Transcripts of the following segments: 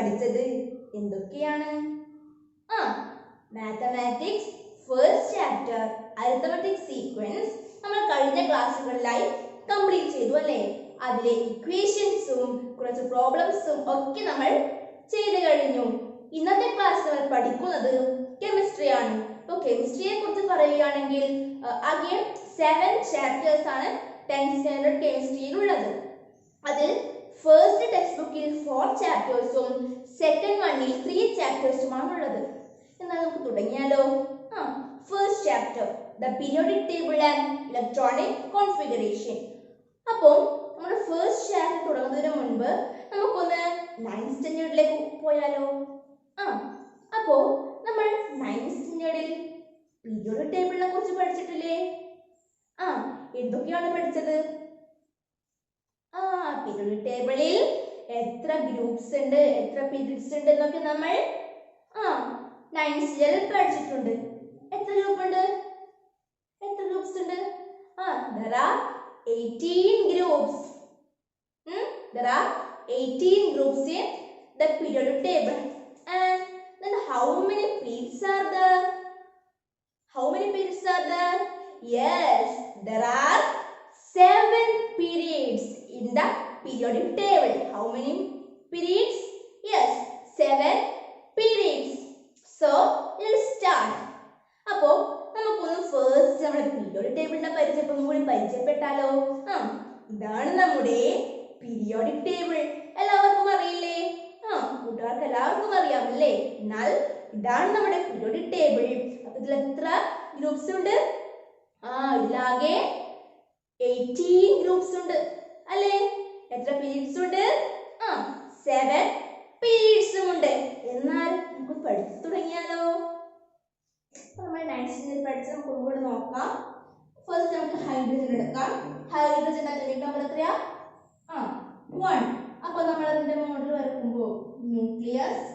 പഠിച്ചത് എന്തൊക്കെയാണ്? Mathematics first chapter arithmetic sequence നമ്മൾ കഴിഞ്ഞ ക്ലാസ്സുകളിലായി കംപ്ലീറ്റ് ചെയ്തു അല്ലേ? അതിലെ ഇക്വേഷൻസും കുറച്ച് പ്രോബ്ലംസും ഒക്കെ നമ്മൾ ചെയ്തു കഴിഞ്ഞു. ഇന്നത്തെ ക്ലാസ് നമ്മൾ പഠിക്കുന്നത് കെമിസ്ട്രി ആണ്. അപ്പോൾ കെമിസ്ട്രിയെ കുറിച്ച് പറയുകയാണെങ്കിൽ അഗൈൻ 7 ചാപ്റ്റേഴ്സ് ആണ് 10th സ്റ്റാൻഡേർഡ് കെമിസ്ട്രിയിൽ ഉള്ളത്. അതിൽ ഫസ്റ്റ് ടെക്സ്റ്റ് ബുക്കിൽ 4 ചാപ്റ്റേഴ്സും സെക്കൻഡ് വണ്ണിൽ 3 ചാപ്റ്റേഴ്സുമാണ് ഉള്ളത്. എന്നാൽ നമുക്ക് തുടങ്ങിയാലോ? First chapter the periodic table and electronic configuration. അപ്പോൾ നമ്മുടെ ഫസ്റ്റ് ചാപ്റ്റർ തുടങ്ങുന്നതിന് മുൻപ് നമുക്കൊന്ന് 9th സ്റ്റാൻഡേർഡിലേക്ക് പോയാലോ? അപ്പോൾ നമ്മൾ 9th സ്റ്റാൻഡേർഡിൽ പീരിയോഡിക് ടേബിളിനെ കുറിച്ച് പഠിച്ചിട്ടില്ലേ? എന്തൊക്കെയാണ് പഠിച്ചത്? പീരിയോഡിക് ടേബിളിൽ എത്ര ഗ്രൂപ്പ്സ് ഉണ്ട്, എത്ര പീരിയഡ്സ് ഉണ്ട് എന്നൊക്കെ നമ്മൾ 9th സ്റ്റാൻഡേർഡിൽ പഠിച്ചിട്ടുണ്ട്. എത്ര ഗ്രൂപ്പ്സ് ഉണ്ട്? There are 18 groups. There are 18 groups in the periodic table. And then how many periods are there? Yes, there are 7 periods in the periodic table. How many periods? Yes, 7 periods. So, let's start. അപ്പോൾ നമുക്കൊന്ന് first നമ്മുടെ periodic ടേബിളിനെ പരിചയപ്പെട്ടാലോ? ഇതാണ് നമ്മുടെ periodic table. എല്ലാവർക്കും അറിയില്ലേ? കൂട്ടുകാർക്ക് എല്ലാവർക്കും അറിയാം അല്ലേ? എന്നാൽ ഇതാണ് നമ്മുടെ പീരിയോഡിക് ടേബിൾ. അപ്പൊ ഇതിൽ എത്ര ഗ്രൂപ്പ്സ് ഉണ്ട്? ഇതിലാകെ 18 ഗ്രൂപ്പ്സ് ഉണ്ട് അല്ലേ? എത്ര പീരീഡ്സ് ഉണ്ട്? 7 പീരീഡ്സും ഉണ്ട്. എന്നാൽ നമുക്ക് പഠിച്ചു തുടങ്ങിയാലോ? നമ്മൾ 9th സ്റ്റാൻഡേർഡിൽ പഠിച്ച നമുക്ക് ഒന്നുകൂടെ നോക്കാം. ഫസ്റ്റ് നമുക്ക് ഹൈഡ്രജൻ എടുക്കാം. ഹൈഡ്രജൻ അറ്റോമിക് നമ്പർ എത്രയാ? 1. അപ്പോൾ നമ്മൾ അതിന്റെ മോഡൽ വരക്കുമ്പോൾ ന്യൂക്ലിയസ്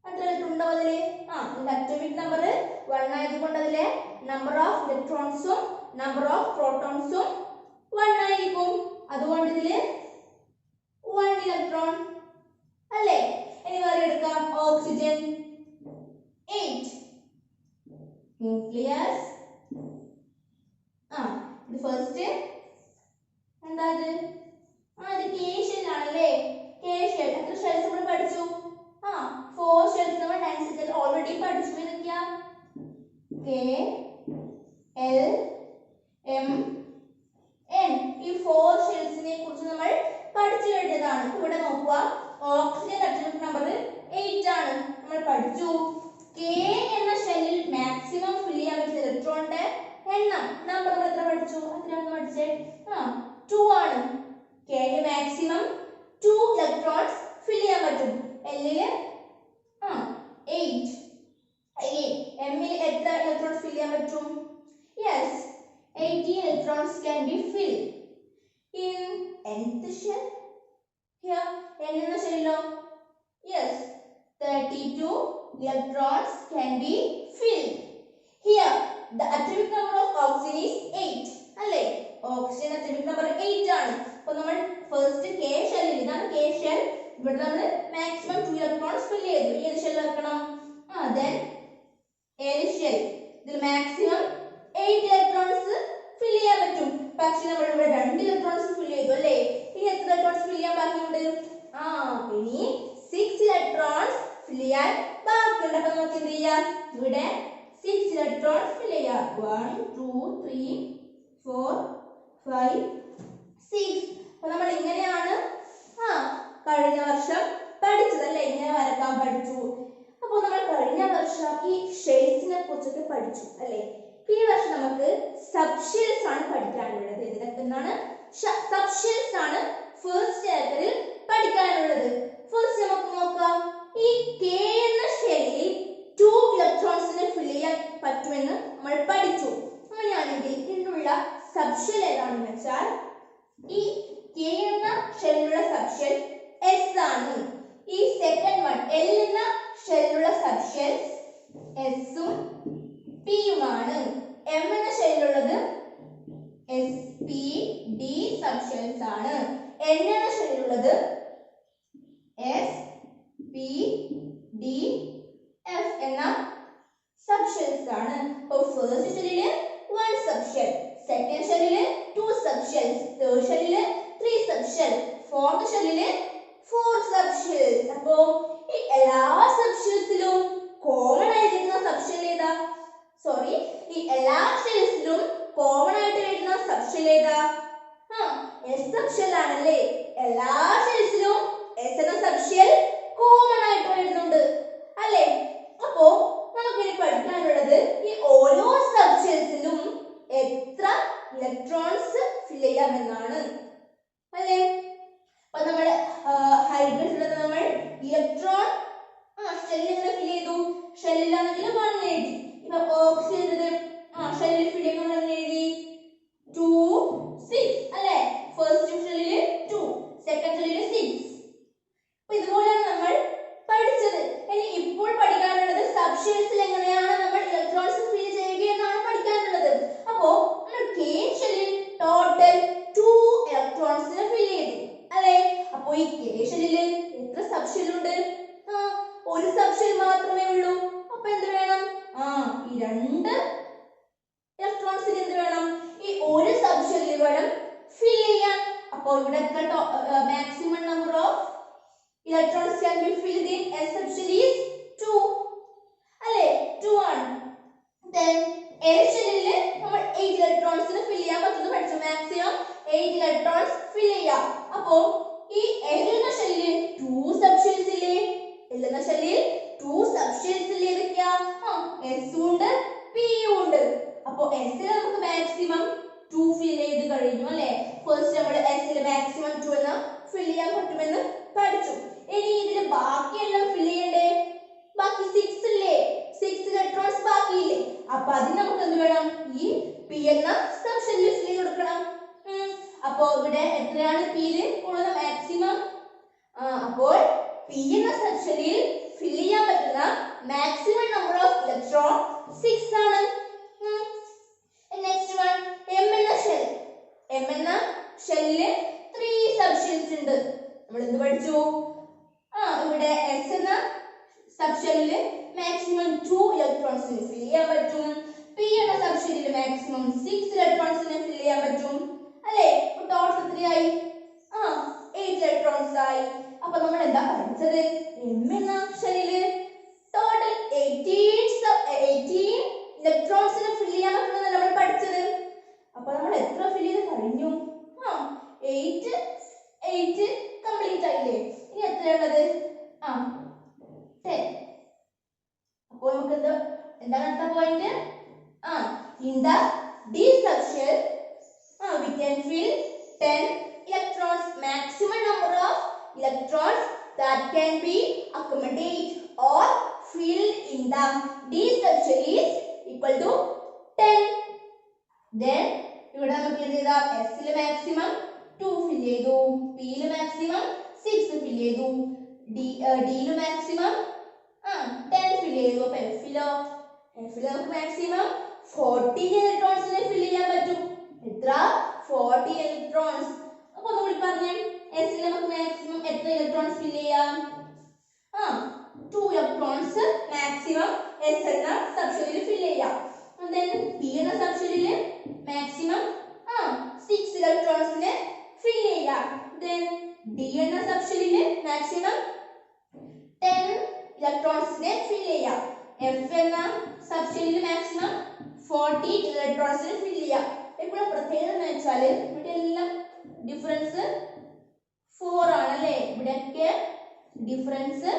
എത്ര ഉണ്ടോ അതില്? അറ്റോമിക് നമ്പർ 1 ആയതുകൊണ്ട് അതിലെ നമ്പർ ഓഫ് ഇലക്ട്രോൺസും നമ്പർ ഓഫ് പ്രോട്ടോൺസും 1 ആയിരിക്കും. അതുകൊണ്ട് ഇതില് 1 ഇലക്ട്രോൺ അല്ലേ? ഇനി വേറെ എടുക്കാം. ഓക്സിജൻ 8. ന്യൂക്ലിയസ് ഇത് ഫസ്റ്റ് എന്താ ഇത്? ഇത് കെ ഷെൽ ആണല്ലേ? കെ ഷെൽ എത്ര ഷെൽസ് നമ്മൾ പഠിച്ചു? 4 ഷെൽസ് നമ്മൾ 9th സ്റ്റാൻഡേർഡിൽ ഓൾറെഡി പഠിച്ചു. ഏതൊക്കെയാ? K L M N. ഈ 4 ഷെൽസിനെ കുറിച്ച് നമ്മൾ പഠിച്ചു കഴിഞ്ഞതാണ്. ഇവിടെ നോക്കുക, ഓക്സിജൻ അറ്റോമിക് നമ്പർ 8 ആണ്. നമ്മൾ പഠിച്ചു കെ എന്ന ഷെല്ലിൽ മാക്സിമം ഫിൽ ചെയ്യാൻ പറ്റുന്ന ഇലക്ട്രോണിന്റെ എണ്ണം നമ്പർ നമ്മൾ എത്ര പഠിച്ചു? എത്രയാണെന്ന് പഠിച്ചേ? 2 ആണ്. കെയിൽ മാക്സിമം 2 ഇലക്ട്രോൺസ് ഫിൽ ചെയ്യാൻ പറ്റും. എല്ലില് 8. എമ്മിൽ എത്ര ഇലക്ട്രോൺസ് ഫിൽ ചെയ്യാൻ പറ്റും? Yes, 18 electrons can be filled in nth shell. Here n in the shell, yes, 32 electrons can be filled. Here the atomic number of oxygen is 8. അല്ലേ? ഓക്സിജൻ atomic number 8 ആണ്. അപ്പോൾ നമ്മൾ ഫസ്റ്റ് കെ ഷെല്ലിൽ, ഇതാണ് K shell. ഇവിടെ നമ്മൾ maximum 2 electrons fill ചെയ്തു. ഏത് ഷെൽ വെക്കണം? then L shell. ഇതിൽ മാക്സിമം 8 ഇലക്ട്രോൺസ് ഫിൽ ചെയ്യാൻ പറ്റും. പക്ഷെ നമ്മൾ ഇവിടെ 2 ഇലക്ട്രോൺസ് ഫിൽ ചെയ്തു അല്ലേ? ഇനി എത്ര ഇലക്ട്രോൺസ് ഫിൽ ചെയ്യാൻ ബാക്കിയുണ്ട്? ഇനി 6 ഇലക്ട്രോൺസ് ഫിൽ ചെയ്യാൻ ബാക്കിയുണ്ട്. അപ്പൊ നമുക്ക് എന്ത് ചെയ്യാം? ഇവിടെ 6 ഇലക്ട്രോൺസ് ഫിൽ ചെയ്യാം. 1 2 3 4 5 6. അപ്പൊ നമ്മൾ ഇങ്ങനെയാണ് കഴിഞ്ഞ വർഷം പഠിച്ചതല്ലേ? ഇങ്ങനെ വരക്കാൻ പഠിച്ചു. അപ്പോൾ നമ്മൾ കഴിഞ്ഞ വർഷം ഈ ഷെയ്ഡ്സിനെ കുറിച്ചൊക്കെ പഠിച്ചു അല്ലേ? ഈ വർഷം നമുക്ക് സബ്ഷെൽസ് ആണ് പഠിക്കാനുള്ളത്. എന്താണ്? സബ്ഷെൽസ് ആണ് ഫസ്റ്റ് ചാപ്റ്ററിൽ പഠിക്കാനുള്ളത്. ഫസ്റ്റ് നമുക്ക് നോക്കാം. ഈ കെ എന്ന ഷെല്ലിൽ 2 ഇലക്ട്രോൺസിനെ ഫിൽ ചെയ്യാൻ പറ്റുമെന്ന് നമ്മൾ പഠിച്ചു. അങ്ങനെയാണെങ്കിൽ ഇതിനുള്ള സബ്ഷെൽ ഏതാണെന്ന് വെച്ചാൽ ഈ കെ എന്ന ഷെല്ലിലുള്ള സബ്ഷെൽ എസ് ആണ്. ഈ സെക്കൻഡ് വൺ എൽ എന്ന ഷെല്ലിലുള്ള സബ്ഷെൽ എസും പിയുമാണ്. എം എന്ന ഷെല്ലിലുള്ളത് എസ് പി ഡി സബ്ഷെൽസ് ആണ്. എൻ എന്ന ഷെല്ലിലുള്ളത് എസ് പി ഡി എഫ് എന്ന സബ്ഷെൽസ് ആണ്. അപ്പോൾ ഫസ്റ്റ് ഷെല്ലില് 1 സബ്ഷെൽ, സെക്കൻഡ് ഷെല്ലില് 2 സബ്ഷെൽസ്, തേർഡ് ഷെല്ലില് 3 സബ്ഷെൽ, ഫോർത്ത് ഷെല്ലില് 4 സബ്ഷെൽസ്. അപ്പോൾ ഈ എല്ലാ സബ്ഷെൽസിലും കോമൺ ആയിരിക്കുന്ന സബ്ഷെൽ ഏതാ? സോറി, ഈ എല്ലാ ഷെൽസിലും കോമൺ ആയിട്ട് വരുന്ന സബ്ഷെൽ ഏതാ? എസ് സബ്ഷെൽ ആണല്ലേ. എല്ലാ ഷെൽസിലും എസ് എന്ന സബ്ഷെൽ കോമൺ ആയിട്ട് വരുന്നുണ്ട് അല്ലേ? അപ്പോ നമുക്കിനി പഠിക്കാനുള്ളത് ഈ ഓരോ സബ്ഷെൽസിലും എത്ര ഇലക്ട്രോൺസ് ഫിൽ ചെയ്യാമെന്നാണ് അല്ലേ? അപ്പൊ നമ്മൾ ഹൈഡ്രജൻ നമ്മൾ ഇലക്ട്രോൺ ഷെല്ലിൽ എങ്ങനെ ഫിൽ ചെയ്തു? ഷെല്ലിലാണെങ്കിൽ 1 എഴുതി. ഇപ്പൊ ഓക്സിജൻ ഷെല്ലിൽ ഫിൽ ചെയ്യുമ്പോൾ എങ്ങനെ എഴുതി? 2 6 അല്ലേ? ഫസ്റ്റ് ഷെല്ലിൽ 2, സെക്കൻഡ് ഷെല്ലിൽ 6. അപ്പൊ ഇതുപോലെയാണ് നമ്മൾ പഠിച്ചത്. ഇനി ഇപ്പോൾ പഠിക്കാനുള്ളത് സബ്ഷെൽസിൽ എങ്ങനെയാണ് നമ്മൾ ഇലക്ട്രോൺസ് ഫിൽ ചെയ്യുക എന്നാണ് പഠിക്കാനുള്ളത്. അപ്പോ നമ്മൾ കെ ഷെല്ലിൽ ടോട്ടൽ 2 ഇലക്ട്രോൺസിനെ ഫിൽ ചെയ്തു അല്ലേ? അപ്പോ ഈ കെ ഷെല്ലിൽ എത്ര സബ്ഷെൽ ഉണ്ട്? ഒരു സബ്ഷെൽ മാത്രമേ ഉള്ളൂ. അപ്പൊ എന്ത് വേണം? ഈ 2 ഇലക്ട്രോൺസിന് എന്ത് വേണം? ഈ ഒരു സബ്ഷെല്ലിൽ വേണം ഫിൽ ചെയ്യാൻ. അപ്പോൾ ഇവിടെ എത്ര maximum number of electrons can be filled in a subshell is 2 അല്ലേ? 2 ആണ്. then L ഷെല്ലിൽ നമ്മൾ 8 ഇലക്ട്രോൺസിന് ഫിൽ ചെയ്യാൻ പറ്റുമെന്ന് പഠിച്ചു. മാക്സിമം 8 ഇലക്ട്രോൺസ് ഫിൽ ചെയ്യാം. അപ്പോൾ ഈ L എന്ന ഷെല്ലിൽ 2 സബ്ഷെൽസ് ഇല്ലേ? L എന്ന ഷെല്ലിൽ 2 സബ്ഷെൽസ് ഇല്ലേ? ഏതൊക്കെയാ? S ഉണ്ട്, P ഉണ്ട്. അപ്പോൾ S ൽ നമുക്ക് മാക്സിമം 2 ഫിൽ ചെയ്ത് കഴിഞ്ഞു അല്ലേ? ഫസ്റ്റ് നമ്മൾ S ൽ മാക്സിമം 2 എന്ന് ഫിൽ ചെയ്യാൻ പറ്റുമെന്ന് പഠിച്ചു. ഇനി ഇതിൽ ബാക്കിയെല്ലാം ഫിൽ ചെയ്യണ്ടേ? ബാക്കി 6 ഇല്ലേ? 6 ഇലക്ട്രോൺസ് ബാക്കിയില്ലേ? അപ്പൊ അതിന് നമുക്ക് എന്ത് വേണം? ഈ P എന്ന സബ്ഷെല്ലിൽ ഫിൽ ചെയ്ത് കൊടുക്കണം. അപ്പോൾ ഇവിടെ എത്രയാണ് P യിൽ ഉള്ളത് മാക്സിമം? അപ്പോൾ P എന്ന സബ്ഷെല്ലിൽ ഫിൽ ചെയ്യാൻ പറ്റുന്ന മാക്സിമം നമ്പർ ഓഫ് ഇലക്ട്രോൺ 6 ആണ്. നെക്സ്റ്റ് വൺ M എന്ന ഷെൽ. M എന്ന ഷെല്ലിൽ 3 സബ്ഷെൽസ് ഉണ്ട്. നമ്മൾ എന്ത് പഠിച്ചു? ഇവിടെ S എന്ന സബ്ഷെല്ലിൽ മാക്സിമം 2 ഇലക്ട്രോൺസിന് ഫിൽ ചെയ്യാൻ പറ്റും. P എന്ന സബ്ഷെല്ലിൽ മാക്സിമം 6 ഇലക്ട്രോൺസിന് ഫിൽ ചെയ്യാൻ പറ്റും അല്ലേ? അപ്പോൾ ടോട്ടൽ എത്രയായി? 8 ഇലക്ട്രോൺസ് ആയി. അപ്പോൾ നമ്മൾ എന്താ പഠിച്ചത്? M എന്ന ഷെല്ലിൽ ടോട്ടൽ 18 ഇലക്ട്രോൺസിന് ഫിൽ ചെയ്യാൻ പറ്റുമെന്ന് നമ്മൾ പഠിച്ചത്. അപ്പോൾ നമ്മൾ എത്ര ഫിൽ ചെയ്ത് കഴിഞ്ഞു? 8 കംപ്ലീറ്റ് ആയില്ലേ? ഇനി എത്രയുള്ളത്? 10. അപ്പോൾ നമുക്ക് എന്താണ് അടുത്ത point? in the D subshell we can fill 10 electrons. Maximum number of electrons that can be accommodated or filled in the D subshell is equal to 10. then ഇവിടെ നമുക്ക് എന്ത് ചെയ്താ? S ൽ മാക്സിമം 2 ഫിൽ ചെയ്തു, P ൽ മാക്സിമം 6 ഫിൽ ചെയ്തു, D ൽ maximum 10 ഫിൽ ചെയ്തു. അപ്പോൾ F ൽ നമുക്ക് മാക്സിമം 40 ഇലക്ട്രോൺസിനെ ഫിൽ ചെയ്യാൻ പറ്റും. എത്ര? 40 ഇലക്ട്രോൺസ്. അപ്പോൾ നമ്മൾ പറഞ്ഞേ S ൽ നമുക്ക് മാക്സിമം എത്ര ഇലക്ട്രോൺസ് ഫിൽ ചെയ്യാം? 2 ഇലക്ട്രോൺസ് മാക്സിമം S എന്ന സബ്ഷെല്ലിൽ ഫിൽ ചെയ്യാം. then P എന്ന സബ്ഷെല്ലിൽ മാക്സിമം 6 ഇലക്ട്രോൺസിനെ ഫിൽ ചെയ്യാം. then D എന്ന സബ്ഷെല്ലിൽ മാക്സിമം 10 ഇലക്ട്രോൺസിനെ ഫിൽ ചെയ്യാം. F എന്ന സബ്ഷെല്ലിൽ മാക്സിമം 40 ഇലക്ട്രോൺസിനെ ഫിൽ ചെയ്യാം. ഇപ്പോൾ പ്രത്യേകത എന്ന് വെച്ചാൽ ഇവിടെ എല്ലാം ഡിഫറൻസ് 4 ആണ് അല്ലേ? ഇവിടെയൊക്കെ ഡിഫറൻസ്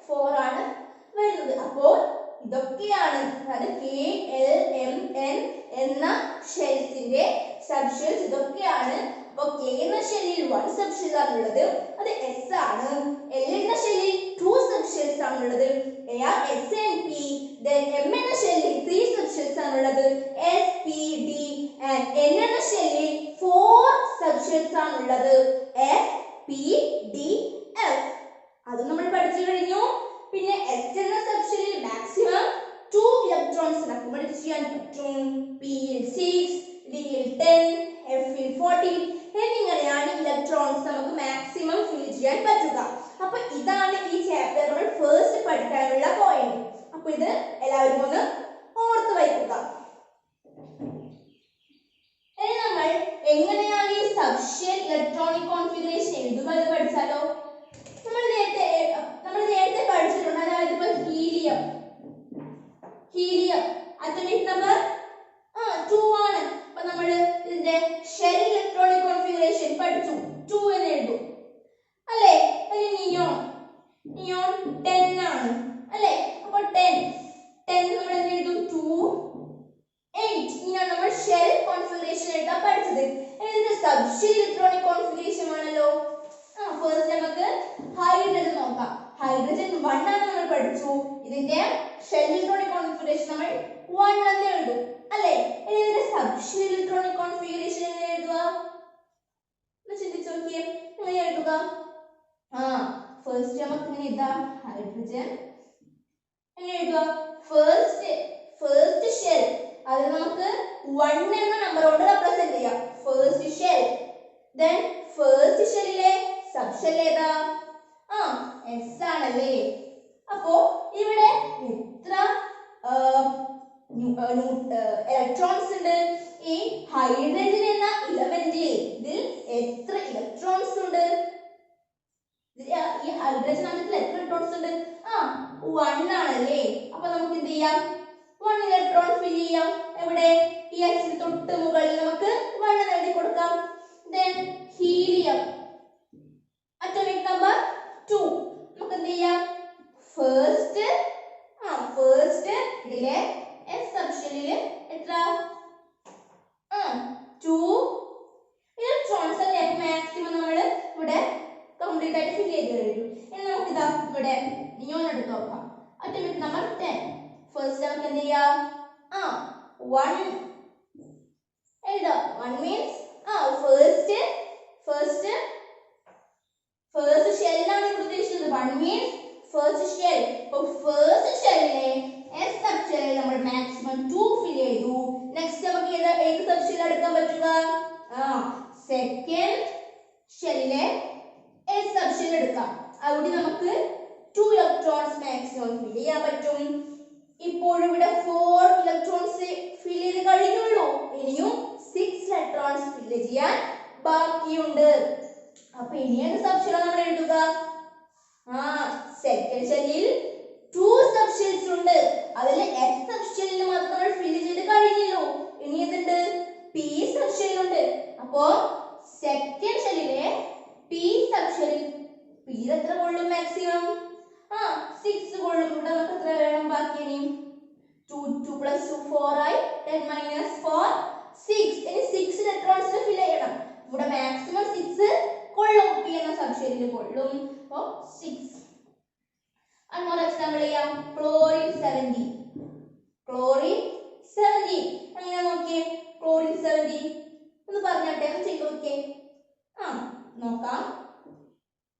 4 ആണ് വരുന്നത്. അപ്പോൾ ഇതൊക്കെയാണ് അതായത് K, L, M, N എന്ന ഷെൽസിന്റെ സബ്ഷെൽസ് ഇതൊക്കെയാണ്. അപ്പോൾ K എന്ന ഷെല്ലിൽ 1 സബ്ഷെൽ ആണുള്ളത്, അത് S ആണ്. L എന്ന ഷെല്ലിൽ 2 സബ്ഷെൽസ് ആണുള്ളത്, S and P. then M എന്ന ഷെല്ലിൽ 3 സബ്ഷെൽസ് ആണുള്ളത്, S, P, D. and N എന്ന ഷെല്ലിൽ 4 സബ്ഷെൽസ് ആണുള്ളത്, S, P, D, F. അത് നമ്മൾ പഠിച്ചു കഴിഞ്ഞു. പിന്നെ S എന്ന സബ്ഷെല്ലിൽ മാക്സിമം 2 ഇലക്ട്രോൺസ് അക്കോമഡേറ്റ് ചെയ്യാൻ പറ്റും. P ൽ 6, D ൽ 10, F ൽ 14 എന്നിങ്ങനെയാണ് ഇലക്ട്രോൺസ് നമുക്ക് മാക്സിമം ഫിൽ ചെയ്യാൻ പറ്റുക. അപ്പോൾ ഇതാണ് ഈ ചാപ്റ്റർ നമ്മൾ നിയോൺ 10 ആണ് അല്ലേ? അപ്പോൾ 10 നമ്മൾ എന്ത് എഴുതും? 2 8. ഇങ്ങനെയാണ് നമ്മൾ ഷെൽ കോൺഫിഗറേഷൻ എഴുതാൻ പഠിച്ചത്. ഇതിന്റെ സബ്ഷെൽ ഇലക്ട്രോണിക് കോൺഫിഗറേഷൻ ആണല്ലോ. ഫസ്റ്റ് നമുക്ക് ഹൈഡ്രജൻ നോക്കാം. ഹൈഡ്രജൻ 1 ആണ് നമ്മൾ പഠിച്ചു. ഇതിന്റെ ഷെൽ ഇലക്ട്രോണിക് കോൺഫിഗറേഷൻ നമ്മൾ 1 എന്ന് എഴുതും അല്ലേ? ഇനി ഇതിന്റെ സബ്ഷെൽ ഇലക്ട്രോണിക് കോൺഫിഗറേഷൻ എങ്ങനെ എഴുതുക? ഒന്ന് ചിന്തിച്ചു നോക്കിയേ. എങ്ങനെ എഴുതുക? ഫസ്റ്റ് നമുക്ക് ഇങ്ങനെ എഴുതാം. ഹൈഡ്രജൻ എങ്ങനെ എഴുതുക? ഫസ്റ്റ് ഷെൽ അത് നമുക്ക് 1 എന്ന നമ്പർ കൊണ്ട് റെപ്രസെന്റ് ചെയ്യാം. First shell. then ഫസ്റ്റ് ഷെല്ലിലെ സബ്ഷെൽ ഏതാ? എസ് ആണല്ലേ. അപ്പോ ഇവിടെ എത്ര ഇലക്ട്രോൺസ് ഉണ്ട്? ഈ ഹൈഡ്രജൻ എന്ന ഇലമെന്റിൽ ഇതിൽ എത്ര ഇലക്ട്രോൺസ് ഉണ്ട്? ഈ ഹൈഡ്രജൻ ആറ്റത്തിൽ എത്ര ഇലക്ട്രോൺസ് ഉണ്ട്? 1 ആണല്ലേ. അപ്പൊ നമുക്ക് എന്ത് ചെയ്യാം? 1 ഇലക്ട്രോൺ ഫിൽ ചെയ്യാം. എവിടെ? ഈ എക്സിന് തൊട്ട് മുകളിൽ നമുക്ക് 1 എന്ന് എഴുതി കൊടുക്കാം. then helium atomic number 2. നമുക്ക് എന്ത് ചെയ്യാം? ഫസ്റ്റ് ഇതിലെ എസ് സബ്ഷെല്ലിൽ എത്ര? 2 ഇലക്ട്രോൺസ് അല്ലേ? മാക്സിമം നമ്മൾ ഇവിടെ കംപ്ലീറ്റ് ആയിട്ട് ഫിൽ ചെയ്ത് കഴിഞ്ഞു. ഇനി നമുക്ക് ഇതാ ഇവിടെ നിയോൺ എടുത്ത് നോക്കാം. Atomic number 10. ഫസ്റ്റ് നമുക്ക് എന്ത് ചെയ്യാം? 1 എഴുതാം. 1 മീൻസ് ഫസ്റ്റ് ഷെല്ലാണ് ഇവിടെ ഉദ്ദേശിക്കുന്നത്. 1 മീൻസ് ഫസ്റ്റ് ഷെൽ. അപ്പോൾ ഫസ്റ്റ് ഷെല്ലിലെ എസ് സബ്ഷെല്ലിൽ നമ്മൾ മാക്സിമം 2 ഫിൽ ചെയ്തു. നെക്സ്റ്റ് നമുക്ക് ഏത് സബ്ഷെൽ എടുക്കാൻ പറ്റുക? സെക്കൻഡ് ഷെല്ലിലെ എസ് സബ്ഷെൽ എടുക്കാം. അവിടെ നമുക്ക് 2 ഇലക്ട്രോൺസ് മാക്സിമം ഫിൽ ചെയ്യാൻ പറ്റും. ഇപ്പോൾ ഇവിടെ 4 ഇലക്ട്രോൺസ് ഫിൽ ചെയ്ത് കഴിഞ്ഞുള്ളൂ. ഇനിയും 6 ഇലക്ട്രോൺസ് ഫിൽ ചെയ്യാൻ ബാക്കിയുണ്ട്. അപ്പൊ ഇനി ഏത് സബ്ഷെലാണ് നമ്മൾ എഴുതുക? സെക്കൻഡ് ഷെല്ലിൽ 2 സബ്ഷെൽസ് ഉണ്ട്. അതിൽ എസ് സബ്ഷെല്ലിൽ മാത്രം നമ്മൾ ഫിൽ ചെയ്ത് കഴിഞ്ഞുള്ളൂ. ഇനി എന്തുണ്ട്? പി സബ്ഷെല്ലുണ്ട്. അപ്പോ സെക്കൻഡ് ഷെല്ലിലെ പി സബ്ഷെല്ലിൽ പി എത്ര കൊള്ളും? മാക്സിമം 6 കൊള്ളും. ഇവിടെ നമുക്ക് എത്ര വേണം? ബാക്കി ഇനി 2 + 2 4 ആയി. 10 - 4 6. ഇനി 6 ഇലക്ട്രോൺസ് ഫിൽ ചെയ്യണം. ഇവിടെ മാക്സിമം 6 കൊള്ളും. പി എന്ന സബ്ഷെല്ലിൽ കൊള്ളും. അപ്പോൾ 6. another example ചെയ്യാം. ക്ലോറിൻ 70. എങ്ങനെ നോക്കിയേ? ക്ലോറിൻ 70 ഒന്ന് പറഞ്ഞാട്ടെ, ഒന്ന് ചെയ്ത് നോക്കിയേ. നോക്കാം.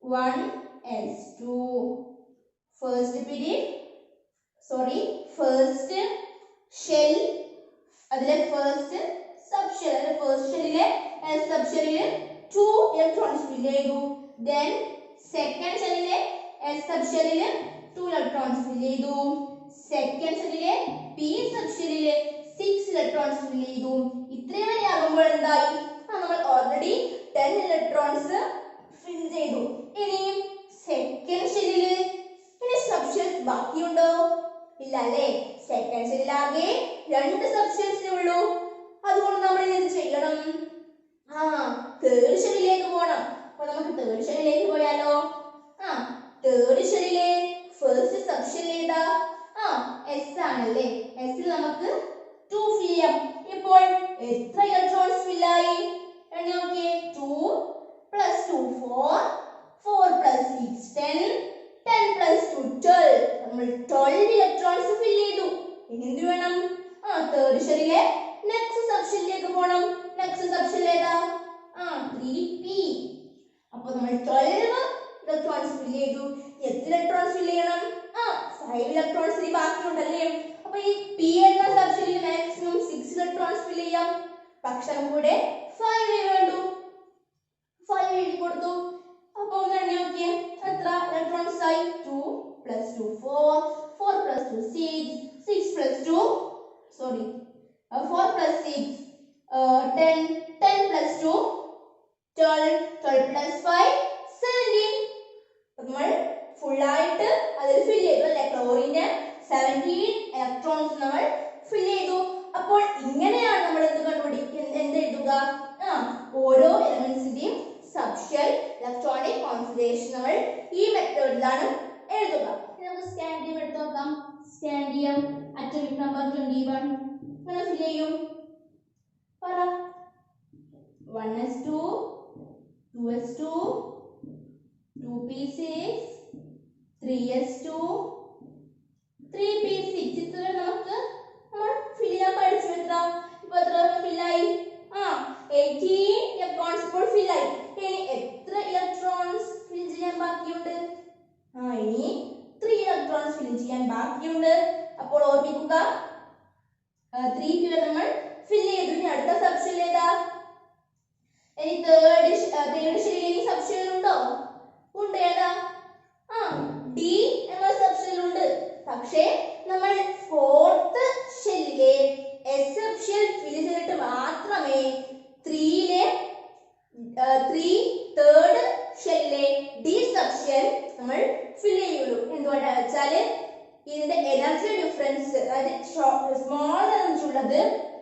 1s2 ഫസ്റ്റ് ഷെൽ അതിലെ ഫസ്റ്റ് സബ്ഷെൽ ഫസ്റ്റ് ഷെല്ലിലെ എസ് സബ്ഷെല്ലിൽ 2 ഇലക്ട്രോൺസ് ഫിൽ ചെയ്തു. then സെക്കൻഡ് ഷെല്ലിലെ എസ് സബ്ഷെല്ലിൽ 2 ഇലക്ട്രോൺസ് ഫിൽ ചെയ്തു. സെക്കൻഡ് ഷെല്ലിലെ പി സബ്ഷെല്ലിൽ 6 ഇലക്ട്രോൺസ് ഫിൽ ചെയ്തു. ഇത്രയും വരെ ആകുമ്പോൾ എന്തായി? നമ്മൾ ഓൾറെഡി 10 ഇലക്ട്രോൺസ് ഫിൽ ചെയ്തു. ഇനി സെക്കൻഡ് ഷെല്ലിൽ സബ്ഷെൽസ് ബാക്കിയുണ്ടോ? ഇല്ല അല്ലേ? സെക്കൻഡ് ഷെല്ലിൽ ആകെ 2 സബ്ഷെൽസേ ഉള്ളൂ. അതുകൊണ്ട് നമ്മൾ എന്ത് ചെയ്യണം? തേർഡ് ഷെല്ലിലേക്ക് പോകണം. അപ്പൊ നമുക്ക് തേർഡ് ഷെല്ലിലേക്ക് പോയാലോ? തേർഡ് ഷെല്ലിലെ ഫസ്റ്റ് സബ്ഷെൽ ഏതാ? എസ് ആണല്ലേ. എസിൽ നമുക്ക് 2 ഫിൽ ചെയ്യാം. ഇപ്പോൾ എത്ര ഇലക്ട്രോൺസ് ഫില്ലായി? എണ്ണി നോക്കിയേ. 2 + 2 4 4 + 6 10 10 + 2 12. നമ്മൾ 12 ഇലക്ട്രോൺസ് ഫിൽ ചെയ്തു. ഇനി എന്ത് വേണം? തേർഡ് ഷെല്ലിലെ നെക്സ്റ്റ് സബ്ഷെല്ലിലേക്ക് പോകണം. നെക്സ്റ്റ് സബ്ഷെൽ ഏതാ? 3p. അപ്പോൾ നമ്മൾ 12 ഇലക്ട്രോൺസ് ഫിൽ ചെയ്തു. എത്ര ഇലക്ട്രോൺസ് ഫിൽ ചെയ്യണം? 5 ഇലക്ട്രോൺസ് ഇനി ബാക്കിയുണ്ടല്ലേ. അപ്പോൾ ഈ p എന്ന സബ്ഷെല്ലിൽ മാക്സിമം 6 ഇലക്ട്രോൺസ് ഫിൽ ചെയ്യാം. പക്ഷെ നമുക്ക് 5 വേണ്ടു. 5 എഴുതി കൊടുത്തു. അപ്പോൾ ഒന്ന് എണ്ണി നോക്കിയേ. എത്ര ഇലക്ട്രോൺസ് ആയി? 2 + 2 4 4 + 2 6 6 + 2 4 + 6 10 10 + 2 12 12 + 5 17. നമ്മൾ ഫുൾ ആയിട്ട് അതിൽ ഫിൽ ചെയ്തു അല്ലേ? ക്ലോറിന്റെ 17 ഇലക്ട്രോൺസ് നമ്മൾ ഫിൽ ചെയ്തു. അപ്പോൾ ഇങ്ങനെയാണ് നമ്മൾ എന്ത് എഴുതുക? ഓരോ എലമെന്റ്സിന്റെയും സബ്ഷെൽ ഇലക്ട്രോണിക് കോൺഫിഗറേഷൻ നമ്മൾ ഈ മെത്തേഡിലാണ് B1 ഇങ്ങനെ ഫിൽ ചെയ്യും പറ 1s2 2s2 2p6 3s2 3p6 ഇത്ര നമുക്ക് നമ്മൾ ഫിൽ ചെയ്യാൻ പഠിച്ചു എത്ര ഇപ്പോ എത്ര ഫിൽ ആയി 18 ഇലക്ട്രോൺസ് ഇപ്പോൾ ഫിൽ ആയി ഇനി എത്ര ഇലക്ട്രോൺസ് ഫിൽ ചെയ്യാൻ ബാക്കിയുണ്ട് ഇനി 3 ഇലക്ട്രോൺസ് ഫിൽ ചെയ്യാൻ ബാക്കിയുണ്ട് അപ്പോൾ ഓർമ്മിക്കുക 3p നമ്മൾ ഫിൽ ചെയ്തു ഇനി അടുത്ത സബ്ഷെൽ ഏതാ ഇനി തേർഡ് ഷെല്ലിൽ സബ്ഷെൽ ഉണ്ടോ ഉണ്ട് ഏതാ ഡി എന്ന സബ്ഷെൽ ഉണ്ട് പക്ഷേ നമ്മൾ ഫോർത്ത് ഷെല്ലിലെ എസ് സബ്ഷെൽ ഫിൽ ചെയ്തിട്ട് മാത്രമേ 3 തേർഡ് ഷെല്ലിലെ ഡി സബ്ഷെൽ നമ്മൾ ഫിൽ ചെയ്യുള്ളൂ എന്തുകൊണ്ടാണെന്ന് വെച്ചാൽ ഇതിന്റെ എനർജി ഡിഫറൻസ് അതായത് സ്മോൾ എനർജി ഉള്ളത്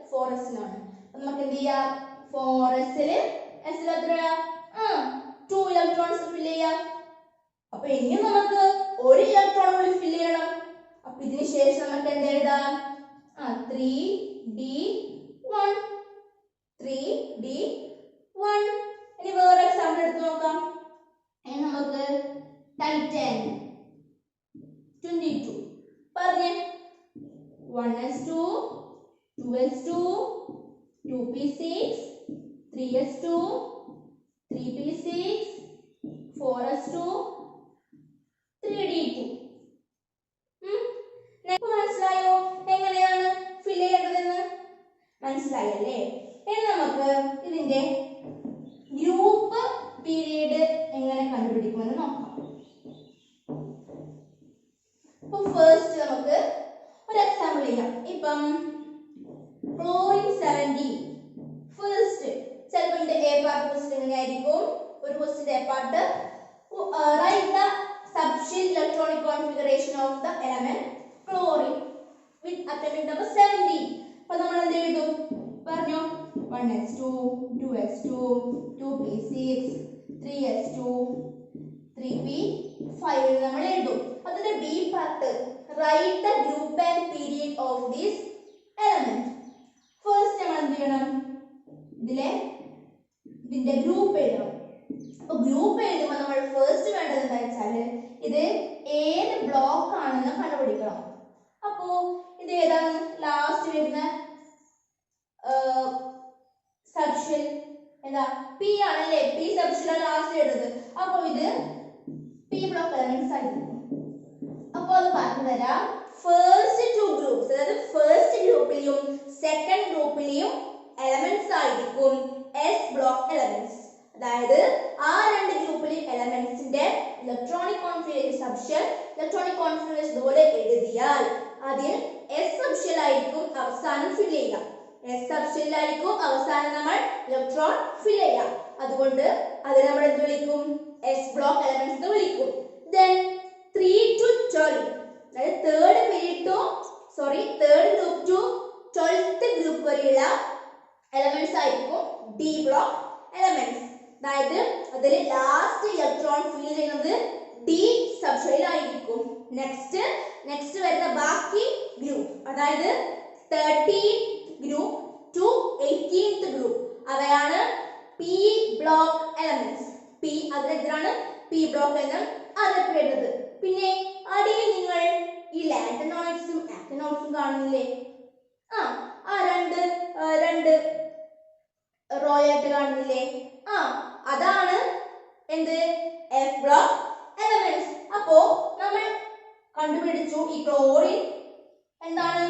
4s ആണ് നമുക്ക് എന്ത് ചെയ്യാം 4s ൽ s ൽ എത്രയാ 2 ഇലക്ട്രോൺസ് ഫിൽ ചെയ്യാം അപ്പോൾ ഇനി നമുക്ക് ഒരു ഇലക്ട്രോൺ കൂടി ഫിൽ ചെയ്യണം അപ്പോൾ ഇതിന് ശേഷം നമുക്ക് എന്ത് എഴുതാം 3d1 ഇനി വേറെ എക്സാമ്പിൾ എടുത്ത് നോക്കാം ഇനി നമുക്ക് ടൈറ്റൻ 22 പറഞ്ഞേ 1s2 2s2 2p6 3s2 3p6 4s2 3d2 മനസ്സിലായോ എങ്ങനെയാണ് ഫിൽ ചെയ്യേണ്ടതെന്ന് മനസ്സിലായല്ലേ ഇനി നമുക്ക് ഇതിന്റെ ഗ്രൂപ്പ് പീരീഡ് എങ്ങനെ കണ്ടുപിടിക്കുമെന്ന് നോക്കാം അപ്പോൾ ഫസ്റ്റ് നമുക്ക് ഒരു എക്സാമ്പിൾ ചെയ്യാം ഇപ്പം ക്ലോറിൻ 70 ഫസ്റ്റ് ചിലപ്പോൾ ഇതിന്റെ എ പാർട്ട് ക്വസ്റ്റ്യൻ എങ്ങനെയായിരിക്കും ഒരു ക്വസ്റ്റ്യന്റെ A part write the subshell electronic configuration of the element chlorine with atomic number 70 അപ്പോൾ നമ്മൾ എന്ത് എഴുതും പറഞ്ഞോ 1s2 2s2 2p6 3s2 3p5 നമ്മൾ എഴുതും അതിന്റെ B part write the group and period of this element first നമ്മൾ എന്ത് ചെയ്യണം ഇതിന്റെ ഗ്രൂപ്പ് എഴുതണം അപ്പോൾ ഗ്രൂപ്പ് എഴുതുമ്പോൾ നമ്മൾ ഫസ്റ്റ് വേണ്ടത് എന്താ വെച്ചാൽ ഇത് ഏത് ബ്ലോക്ക് ആണെന്ന് കണ്ടുപിടിക്കണം അപ്പോൾ ഇത് ഏതാണ് ലാസ്റ്റ് വരുന്ന സബ്ഷെൽ എന്താ പി ആണല്ലേ പി സബ്ഷെൽ ലാസ്റ്റ് വരുന്നത് അപ്പോൾ ഇത് പി ബ്ലോക്ക് എലമെന്റ്സ് ആയിരിക്കും അപ്പോൾ അത് പറഞ്ഞു തരാം ഫസ്റ്റ് 2 ഗ്രൂപ്പ്സ് അതായത് ഫസ്റ്റ് ഗ്രൂപ്പിലെയും സെക്കൻഡ് ഗ്രൂപ്പിലെയും എലമെന്റ്സ് ആയിരിക്കും എസ് ബ്ലോക്ക് എലമെന്റ്സ് അതായത് ആ രണ്ട് ഗ്രൂപ്പിലെ എലമെന്റ്സിന്റെ electronic configuration subshell electronic configuration ഇതുപോലെ എഴുതിയാൽ അതിൽ എസ് സബ്ഷെൽ ആയിരിക്കും അവസാനം ഫിൽ ചെയ്യുക എസ് സബ്ഷെൽ ആയിരിക്കും അവസാനം നമ്മൾ ഇലക്ട്രോൺ ഫിൽ ചെയ്യുക അതുകൊണ്ട് അതിനെ നമ്മൾ എന്ത് വിളിക്കും എസ് ബ്ലോക്ക് എലമെന്റ്സ് എന്ന് വിളിക്കും then 3 to 12 അതായത് third group to 12th group വരെയുള്ള എലമെന്റ്സ് ആയിരിക്കും ഡി ബ്ലോക്ക് എലമെന്റ്സ് അതായത് അതിൽ ലാസ്റ്റ് ഇലക്ട്രോൺ ഫിൽ ചെയ്യുന്നത് ഡി സബ്ഷെൽ ആയിരിക്കും നെക്സ്റ്റ് വരുന്ന ബാക്കി ഗ്രൂപ്പ് അതായത് 13th group to 18th group അവയാണ് പി ബ്ലോക്ക് എലമെന്റ്സ് പി അതിനെതിരാണ് പി ബ്ലോക്ക് എന്ന് അറിയപ്പെടുന്നത് പിന്നെ അടിയിൽ നിങ്ങൾ ഈ ലാറ്റനോയിഡ്സും ആക്ടിനോയിഡ്സും കാണുന്നില്ലേ ആ രണ്ട് റോ ആയിട്ട് കാണുന്നില്ലേ അതാണ് എന്ത് എഫ് ബ്ലോക്ക് എലമെന്റ്സ് അപ്പോ നമ്മൾ കണ്ടുപിടിച്ചു ഈ ക്ലോറിൻ എന്താണ്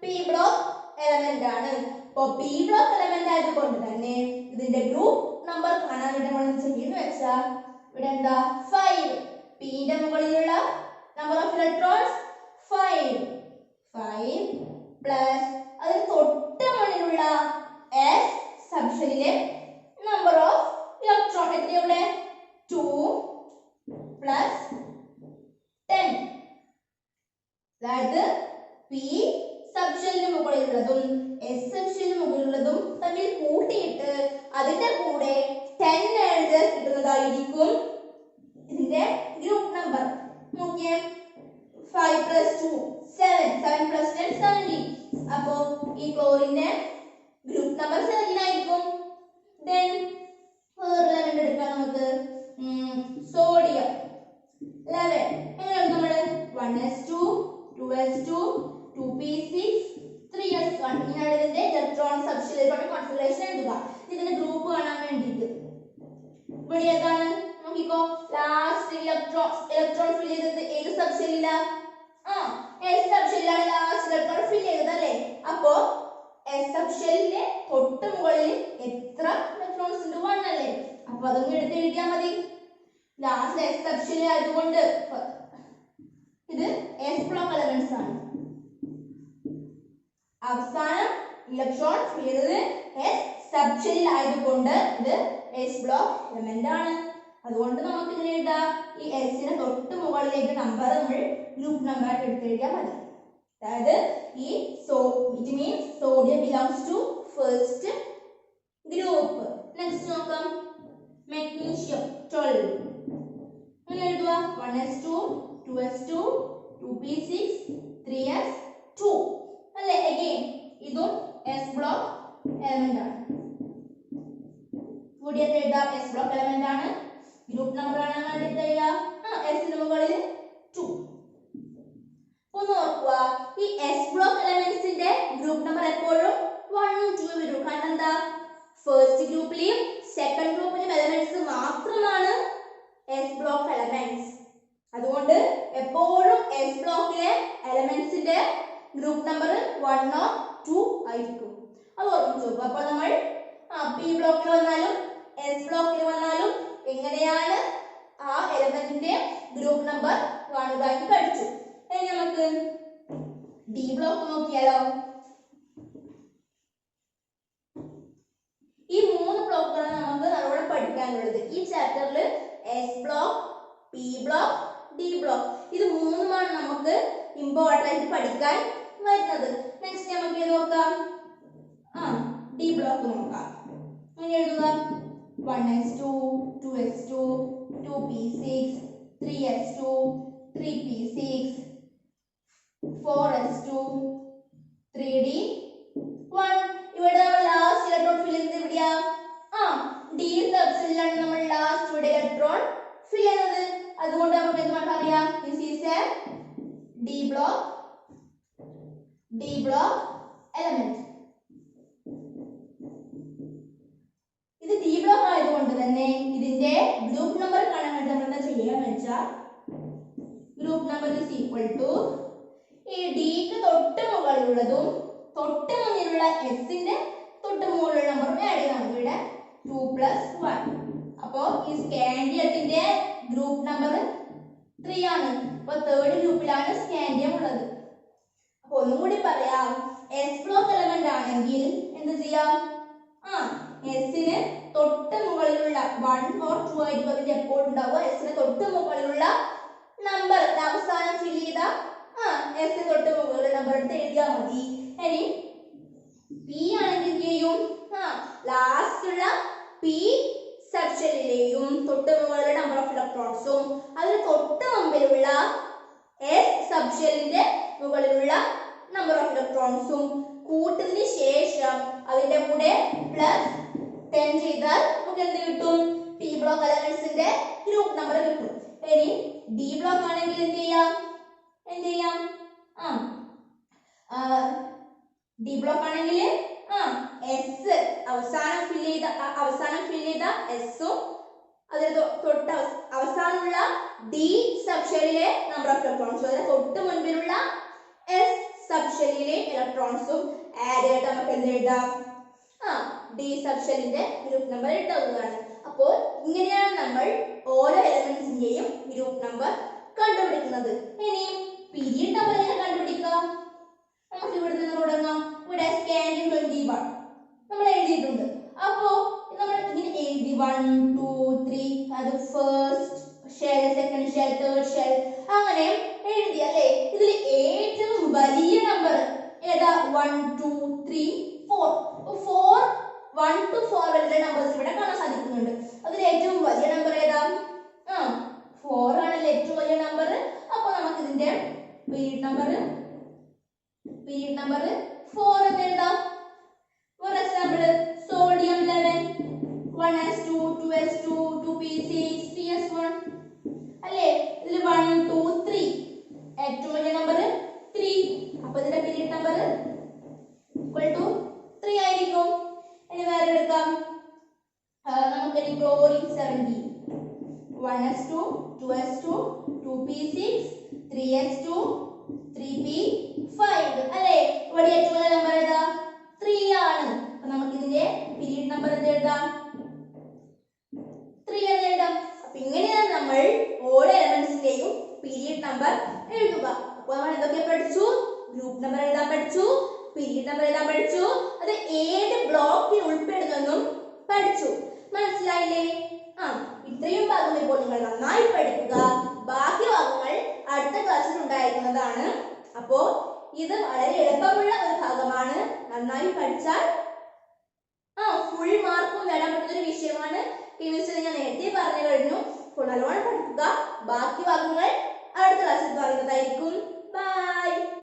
പി ബ്ലോക്ക് എലമെന്റ് ആണ് അപ്പോൾ പി ബ്ലോക്ക് എലമെന്റ് ആയതുകൊണ്ട് തന്നെ ഇതിന്റെ ഗ്രൂപ്പ് നമ്പർ കാണാൻ വേണ്ടി നമ്മൾ ചെയ്യുന്ന വെച്ചാൽ ഇവിടെ എന്താ 5 പിന്റെ മുകളിലുള്ള നമ്പർ ഓഫ് ഇലക്ട്രോൺസ് 5 പ്ലസ് അതിന് തൊട്ട് മുകളിലുള്ള എസ് സബ്ഷെല്ലിലെ നമ്പർ ഓഫ് ഇലക്ട്രോൺ എത്രയുടെ 2 പ്ലസ് 10 അതായത് പി സബ്ഷെല്ലിന് മുകളിലുള്ളതും എസ് സബ്ഷെല്ലിന് മുകളിലുള്ളതും തമ്മിൽ കൂട്ടിയിട്ട് അതിന്റെ കൂടെ 10 എഴുതി കിട്ടുന്നതായിരിക്കും ഇതിന്റെ ഗ്രൂപ്പ് നമ്പർ നോക്കിയേ 5 plus 2 7 7 plus 10 17 അപ്പോൾ ഈ ക്ലോറിന്റെ ഗ്രൂപ്പ് നമ്പർ 7 ആയിരിക്കും. then വേറെ എലമെന്റ് എടുക്കാം നമുക്ക്. സോഡിയം 11. എങ്ങനെ നമ്മൾ 1s2 2s2 2p6 3s1 ഇങ്ങനെയാണ് ഇതിന്റെ ഇലക്ട്രോണിക് സബ്സ്റ്റിറ്റ്യൂഷൻ കോൺഫിഗറേഷൻ എഴുതുക. ഇതിന്റെ ഗ്രൂപ്പ് കാണാൻ വേണ്ടിയിട്ട് ഇവിടെ ഏതാണ് നോക്കിക്കോ. ലാസ്റ്റ് ഇലക്ട്രോൺ ഫിൽ ചെയ്തത് ഏത് സബ്ഷെല്ലിലാ? എസ് സബ്ഷെല്ലിലാണ് ലാസ്റ്റ് ഇലക്ട്രോൺ ഫിൽ ചെയ്തത് അല്ലേ? അപ്പോ എസ് സബ്ഷെല്ലിന്റെ തൊട്ട് മുകളിൽ എത്ര ഇലക്ട്രോൺസ് ഉണ്ട്? 1 അല്ലേ? അപ്പൊ അതൊന്നും എടുത്ത് എഴുതിയാൽ മതി. ലാസ്റ്റ് എസ് സബ്ഷെല്ലിൽ ആയതുകൊണ്ട് ഇത് എസ് ബ്ലോക്ക് എലമെന്റ്സ് ആണ്. അവസാനം ഇലക്ട്രോൺ ഫിൽ ചെയ്തത് എസ് സബ്ഷെല്ലിൽ ആയതുകൊണ്ട് ഇത് എസ് ബ്ലോക്ക് എലമെന്റ് ആണ്. അതുകൊണ്ട് നമുക്ക് ഇങ്ങനെ എഴുതാം. ഈ എസിന് തൊട്ട് മുകളിലേക്ക് നമ്പർ നമ്മൾ ഗ്രൂപ്പ് നമ്പർ ആയിട്ട് എടുത്ത് എഴുതിയാൽ മതി. അതായത് ഈ it means sodium belongs to first group. Next നോക്കാം. മെഗ്നീഷ്യം 12. ഇങ്ങനെ എഴുതുക. 1s2 2s2 2p6 3s2 അല്ലേ? അഗൈൻ ഇതും എസ് ബ്ലോക്ക് എലമെന്റ് ആണ്. ഇവിടെ എഴുതാം എസ് ബ്ലോക്ക് എലമെന്റ് ആണ്. ഗ്രൂപ്പ് നമ്പർ ആണ് കണ്ടെത്തുക. എസിന് മുകളിൽ 2. ഒന്ന് ഓർക്കുക, ഈ എസ് ബ്ലോക്ക് എലമെന്റ്സിന്റെ ഗ്രൂപ്പ് നമ്പർ എപ്പോഴും 1 ഉം 2 വരും. കാരണം എന്താ? ഫസ്റ്റ് ഗ്രൂപ്പിലെയും സെക്കൻഡ് ഗ്രൂപ്പിലെയും എലമെന്റ്സ് മാത്രമാണ് എസ് ബ്ലോക്ക് എലമെന്റ്സ്. അതുകൊണ്ട് എപ്പോഴും എസ് ബ്ലോക്കിലെ എലമെന്റ്സിന്റെ ഗ്രൂപ്പ് നമ്പർ 1 or 2 ആയിരിക്കും. അത് ഓർമ്മിച്ചു നോക്കുക. അപ്പോൾ നമ്മൾ പി ബ്ലോക്കിൽ വന്നാലും എസ് ബ്ലോക്കിൽ വന്നാലും എങ്ങനെയാണ് ആ എലമെന്റിന്റെ ഗ്രൂപ്പ് നമ്പർ കാണുക എന്ന് പഠിച്ചു. ഇനി നമുക്ക് ഡി ബ്ലോക്ക് നോക്കിയാലോ. ഈ 3 ബ്ലോക്കുകളാണ് നമുക്ക് നല്ലോണം പഠിക്കാനുള്ളത് ഈ ചാപ്റ്ററിൽ. S block, P block, D block, ഇത് 3ഉമാണ് നമുക്ക് ഇമ്പോർട്ടന്റ് ആയിട്ട് പഠിക്കാൻ വരുന്നത്. നെക്സ്റ്റ് നമുക്ക് നോക്കാം. ഡി ബ്ലോക്ക് നോക്കാം. അങ്ങനെ എഴുതുക. 1s2 2s2 2p6 3s2 3p6 4s2 3d1. ഇവിടെ നമ്മൾ ലാസ്റ്റ് ഇലക്ട്രോൺ ഫിൽ ചെയ്തത് എവിടെയാ? ഡി സബ്ഷെല്ലിലാണ് നമ്മൾ ലാസ്റ്റ് ഇവിടെ ഇലക്ട്രോൺ ഫിൽ ചെയ്യുന്നത്. അതുകൊണ്ട് നമുക്ക് എന്താണ് അറിയാം? This is A D block element. ഇത് ഡി ബ്ലോക്ക് ആയതുകൊണ്ട് തന്നെ ഇതിന്റെ ഗ്രൂപ്പ് നമ്പർ കാണാൻ വേണ്ടി നമ്മൾ എന്താ ചെയ്യാന്ന് വെച്ചാൽ group number is equal to ഈ ഡിക്ക് തൊട്ട് മുകളിലുള്ളതും തൊട്ട് മുന്നിലുള്ള എസിന്റെ തൊട്ട് മുകളിലുള്ള നമ്പറും ആഡ് ചെയ്യണം. ഇവിടെ 2 + 1. അപ്പോൾ ഈ സ്കാൻഡിയത്തിന്റെ ഗ്രൂപ്പ് നമ്പർ 3 ആണ്. അപ്പോൾ തേർഡ് ഗ്രൂപ്പിലാണ് സ്കാൻഡിയം ഉള്ളത്. അപ്പോൾ ഒന്നും കൂടി പറയാം. എസ് ബ്ലോക്ക് എലമെന്റ് ആണെങ്കിൽ എന്ത് ചെയ്യാം? എസിന് തൊട്ട് മുകളിലുള്ള 1 or 2 ആയിട്ട് അതിന്റെ എപ്പോഴും ഉണ്ടാവുക. എസിന് തൊട്ട് മുകളിലുള്ള നമ്പർ അവസാനം ഫിൽ ചെയ്ത എസിന് തൊട്ട് മുകളിലുള്ള നമ്പർ എടുത്ത് എഴുതിയാൽ മതി. ഇനി പി ആണെങ്കിൽ ചെയ്യും ലാസ്റ്റ് ഉള്ള പി സബ്ഷെല്ലിലെയും തൊട്ട് മുകളിലുള്ള നമ്പർ ഓഫ് ഇലക്ട്രോൺസും അതിന് തൊട്ട് മുമ്പിലുള്ള എസ് സബ്ഷെല്ലിന്റെ മുകളിലുള്ള നമ്പർ ഓഫ് ഇലക്ട്രോൺസും കൂട്ടത്തിന് ശേഷം അതിന്റെ കൂടെ +10 ചെയ്താൽ നമുക്ക് എന്ത് കിട്ടും? പി ബ്ലോക്ക് എലമെന്റ്സിന്റെ ഗ്രൂപ്പ് നമ്പർ കിട്ടും. ഇനി ഡി ബ്ലോക്ക് ആണെങ്കിൽ എന്ത് ചെയ്യാം? ഡി ബ്ലോക്ക് ആണെങ്കിൽ എസ് അവസാനം ഫിൽ ചെയ്ത എസും അതിന് തൊട്ട് അവസാനമുള്ള ഡി സബ്ഷെല്ലിലെ നമ്പർ ഓഫ് ഇലക്ട്രോൺസും അതിന് തൊട്ട് മുൻപിലുള്ള എസ് സബ്ഷെല്ലിലെ ഇലക്ട്രോൺസും ആഡ് ചെയ്തിട്ട് നമുക്ക് എന്ത് എഴുതാം? ഡി സബ്ഷെല്ലിന്റെ ഗ്രൂപ്പ് നമ്പർ ഇട്ടാവുന്നതാണ്. അപ്പോൾ ഇങ്ങനെയാണ് നമ്മൾ ഓരോ എലമെന്റ്സിന്റെയും ഗ്രൂപ്പ് നമ്പർ കണ്ടുപിടിക്കുന്നത്. ഇനി പീരിയഡ് നമ്പർ എങ്ങനെ കണ്ടുപിടിക്കുക? നമുക്ക് ഇവിടെ നിന്ന് തുടങ്ങാം. ഇവിടെ സ്കാൻഡിയം 21 നമ്മൾ എഴുതിയിട്ടുണ്ട്. അപ്പോ നമ്മൾ ഇങ്ങനെ എഴുതി 1 2 3 അത് first shell, second shell, third shell അങ്ങനെ എഴുതി അല്ലേ? ഇതിൽ ഏറ്റവും വലിയ നമ്പർ ഏതാ? 1 2 3 4. 1 to 4 വരെയുള്ള നമ്പേഴ്സ് ഇവിടെ കാണാൻ സാധിക്കുന്നുണ്ട്. അതിൽ ഏറ്റവും വലിയ നമ്പർ ഏതാ? 4 ആണല്ലേ ഏറ്റവും വലിയ നമ്പർ. അപ്പോൾ നമുക്ക് ഇതിന്റെ പീരിയഡ് നമ്പർ 4 എന്ന് എഴുതാം. For example sodium 11, 1s2, 2s2, 2p6, 3s1 അല്ലേ? ഇതിൽ 1 2 3 ഏറ്റവും വലിയ നമ്പർ 3. അപ്പോൾ ഇതിന്റെ പീരിയഡ് നമ്പർ equal to 3 ആയിരിക്കും. ഇനി വേറെ എടുക്കാം. നമുക്ക് ഇനി chlorine 17, 1s2, 2s2, 2p6, 3s2, 3p5 അല്ലേ? ഇവിടെ ഏറ്റവും വലിയ നമ്പർ ഏതാ? 3 ആണ്. അപ്പോൾ നമുക്ക് ഇതിന്റെ പീരിയഡ് നമ്പർ എന്ത് എഴുതാം? 3 എന്ന് എഴുതാം. അപ്പോൾ ഇങ്ങനെയാണ് നമ്മൾ ഓരോ എലമെന്റ്സിന്റെയും പീരിയഡ് നമ്പർ എഴുതുക. അപ്പോൾ നമ്മൾ എന്തൊക്കെ പഠിച്ചു? ഗ്രൂപ്പ് നമ്പർ എഴുതാൻ പഠിച്ചു, പീരിയഡ് നമ്പർ എഴുതാൻ പഠിച്ചു, അത് ഏത് ബ്ലോക്കിൽ ഉൾപ്പെടുന്നെന്നും പഠിച്ചു. മനസ്സിലായില്ലേ? ഇത്രയും ഭാഗം ഇപ്പോൾ നിങ്ങൾ നന്നായി പഠിക്കുക. ബാക്കി ഭാഗങ്ങൾ അടുത്ത ക്ലാസ്സിൽ ഉണ്ടായിരിക്കുന്നതാണ്. അപ്പോ ഇത് വളരെ എളുപ്പമുള്ള ഒരു ഭാഗമാണ്. നന്നായി പഠിച്ചാൽ ഫുൾ മാർക്കും നേടാൻ പറ്റുന്ന ഒരു വിഷയമാണ് കെമിസ്ട്രി. ഞാൻ നേരത്തെ പറഞ്ഞു കഴിഞ്ഞു. അപ്പോൾ നല്ലോണം പഠിക്കുക. ബാക്കി ഭാഗങ്ങൾ അടുത്ത ക്ലാസ്സിൽ പറയുന്നതായിരിക്കും.